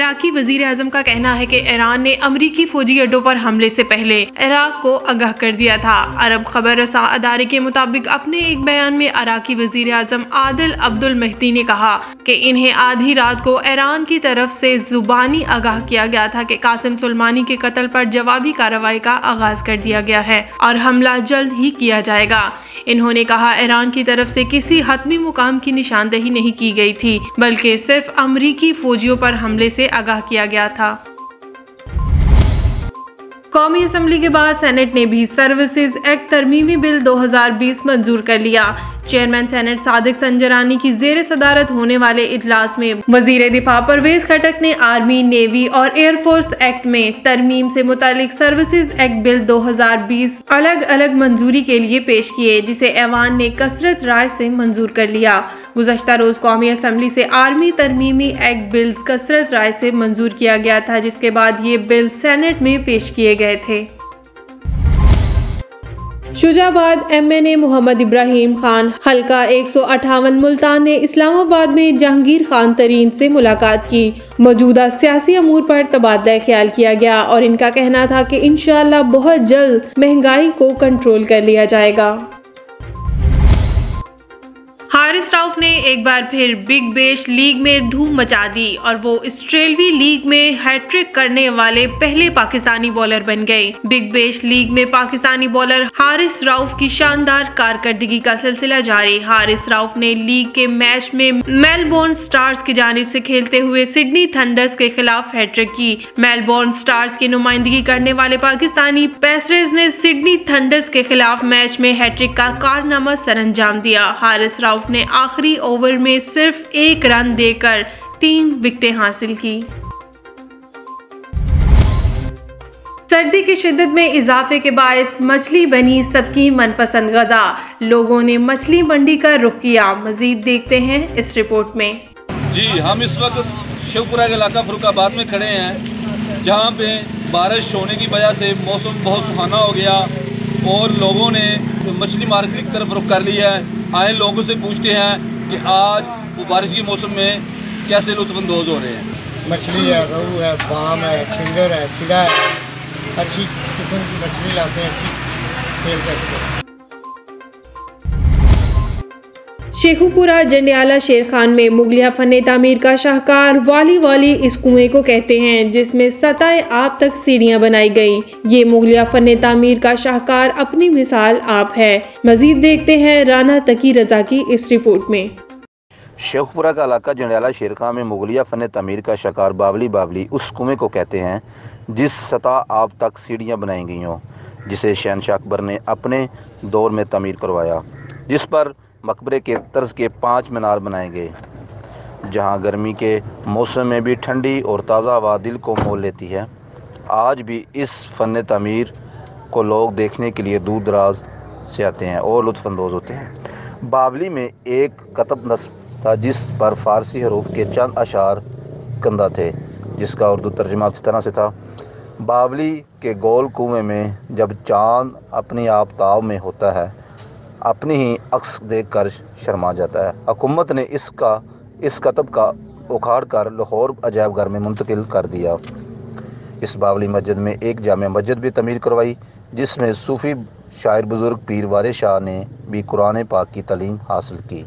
इराकी वजीर आजम का कहना है कि ईरान ने अमरीकी फौजी अड्डों पर हमले से पहले इराक को आगाह कर दिया था। अरब खबर रसा अदारे के मुताबिक अपने एक बयान में इराकी वजीर आजम आदिल अब्दुल महदी ने कहा कि इन्हें आधी रात को ईरान की तरफ से जुबानी आगाह किया गया था कि कासिम सुलेमानी के कत्ल पर जवाबी कार्रवाई का आगाज कर दिया गया है और हमला जल्द ही किया जाएगा। इन्होंने कहा ईरान की तरफ से किसी हतमी मुकाम की निशानदेही नहीं की गई थी, बल्कि सिर्फ अमरीकी फौजियों पर हमले से आगाह किया गया था। कौमी असम्बली के बाद सेनेट ने भी सर्विसेज एक्ट तरमीमी बिल 2020 मंजूर कर लिया। चेयरमैन सेनेट सादिक संजरानी की जेर सदारत होने वाले इजलास में वजीर दिफा परवेज खटक ने आर्मी, नेवी और एयरफोर्स एक्ट में तरमीम से मुतालिक सर्विसेज एक्ट बिल 2020 अलग अलग मंजूरी के लिए पेश किए, जिसे ऐवान ने कसरत राय से मंजूर कर लिया। गुज़श्ता रोज कौमी असम्बली से आर्मी तरमीमी एक्ट बिल्स कसरत राय से मंजूर किया गया था, जिसके बाद ये बिल सेनेट में पेश किए गए थे। शुजाबाद MNA मोहम्मद इब्राहिम खान हल्का 158 मुल्तान ने इस्लामाबाद में जहांगीर खान तरीन से मुलाकात की। मौजूदा सियासी अमूर पर तबादला ख्याल किया गया और इनका कहना था कि इंशाअल्लाह बहुत जल्द महंगाई को कंट्रोल कर लिया जाएगा। हारिस रऊफ ने एक बार फिर बिग बैश लीग में धूम मचा दी और वो ऑस्ट्रेलवी लीग में हैट्रिक करने वाले पहले पाकिस्तानी बॉलर बन गए। बिग बैश लीग में पाकिस्तानी बॉलर हारिस रऊफ की शानदार कारकर्दगी का सिलसिला जारी। हारिस रऊफ ने लीग के मैच में मेलबोर्न स्टार्स की जानिब से खेलते हुए सिडनी थंडर्स के खिलाफ हैट्रिक की। मेलबोर्न स्टार्स की नुमाइंदगी करने वाले पाकिस्तानी पेसर्स ने सिडनी थंडर्स के खिलाफ मैच में हैट्रिक का कारनामा सरअंजाम दिया। हारिस रऊफ ने आखिरी ओवर में सिर्फ 1 रन देकर 3 विकेटें हासिल की। सर्दी की शिद्दत में इजाफे के बायस मछली बनी सबकी मनपसंद गजा। लोगों ने मछली मंडी का रुख किया। मजीद देखते हैं इस रिपोर्ट में। जी, हम इस वक्त शिवपुरा के इलाका फरुखाबाद में खड़े हैं, जहां पे बारिश होने की वजह से मौसम बहुत सुहाना हो गया और लोगों ने मछली मार्केट की तरफ रुख कर लिया है। आए लोगों से पूछते हैं कि आज वो बारिश के मौसम में कैसे लुत्फ़अंदोज़ हो रहे हैं। मछली है, रोहू है, बाम है, खिंगर है, चिड़ा है, अच्छी किस्म की मछली लाते हैं, अच्छी सेल करते हैं। शेखुपुरा जंडियाला शेर खान में मुगलिया फन तामीर का शाहकार वाली इस कुएं को कहते हैं, जिसमें सतह आप तक सीढ़ियां बनाई गई। ये मुगलिया फन तामीर का शाहकार अपनी मिसाल आप है। मजीद देखते हैं राना तकी रजा की इस रिपोर्ट में। शेखुपुरा का इलाका जंडियाला शेर खान में मुगलिया फन तामीर का शाहकार बावली उस कुएं को कहते हैं, जिस सतह आप तक सीढ़ियाँ बनाई गई हों, जिसे शहनशाह अकबर ने अपने दौर में तामीर करवाया, जिस पर मकबरे के तर्ज के 5 मीनार बनाए गए, जहां गर्मी के मौसम में भी ठंडी और ताज़ा हवा दिल को मोह लेती है। आज भी इस फ़न तामीर को लोग देखने के लिए दूर दराज से आते हैं और लुत्फ़अंदोज़ होते हैं। बावली में एक कतब नस्ब था, जिस पर फ़ारसी हरूफ के चंद अशार कंदा थे, जिसका उर्दू तर्जुमा इस तरह से था। बावली के गोल कुएँ में जब चाँद अपनी आफताब में होता है, अपनी ही अक्स देखकर शर्मा जाता है। हुकूमत ने इस कतब का उखाड़ कर लाहौर अजायब घर में मुंतकिल कर दिया। इस बावली मस्जिद में एक जामे मस्जिद भी तमीर करवाई, जिसमें सूफ़ी शायर बुज़ुर्ग पीर वारिस शाह ने भी कुरान पाक की तालीम हासिल की।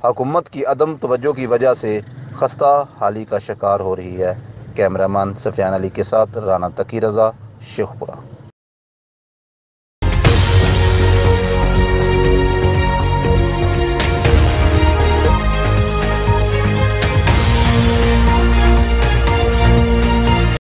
हुकूमत की अदम तवज्जो की वजह से खस्ता हाली का शिकार हो रही है। कैमरामैन सफियान अली के साथ राना तकी रज़ा, शेखपुरा।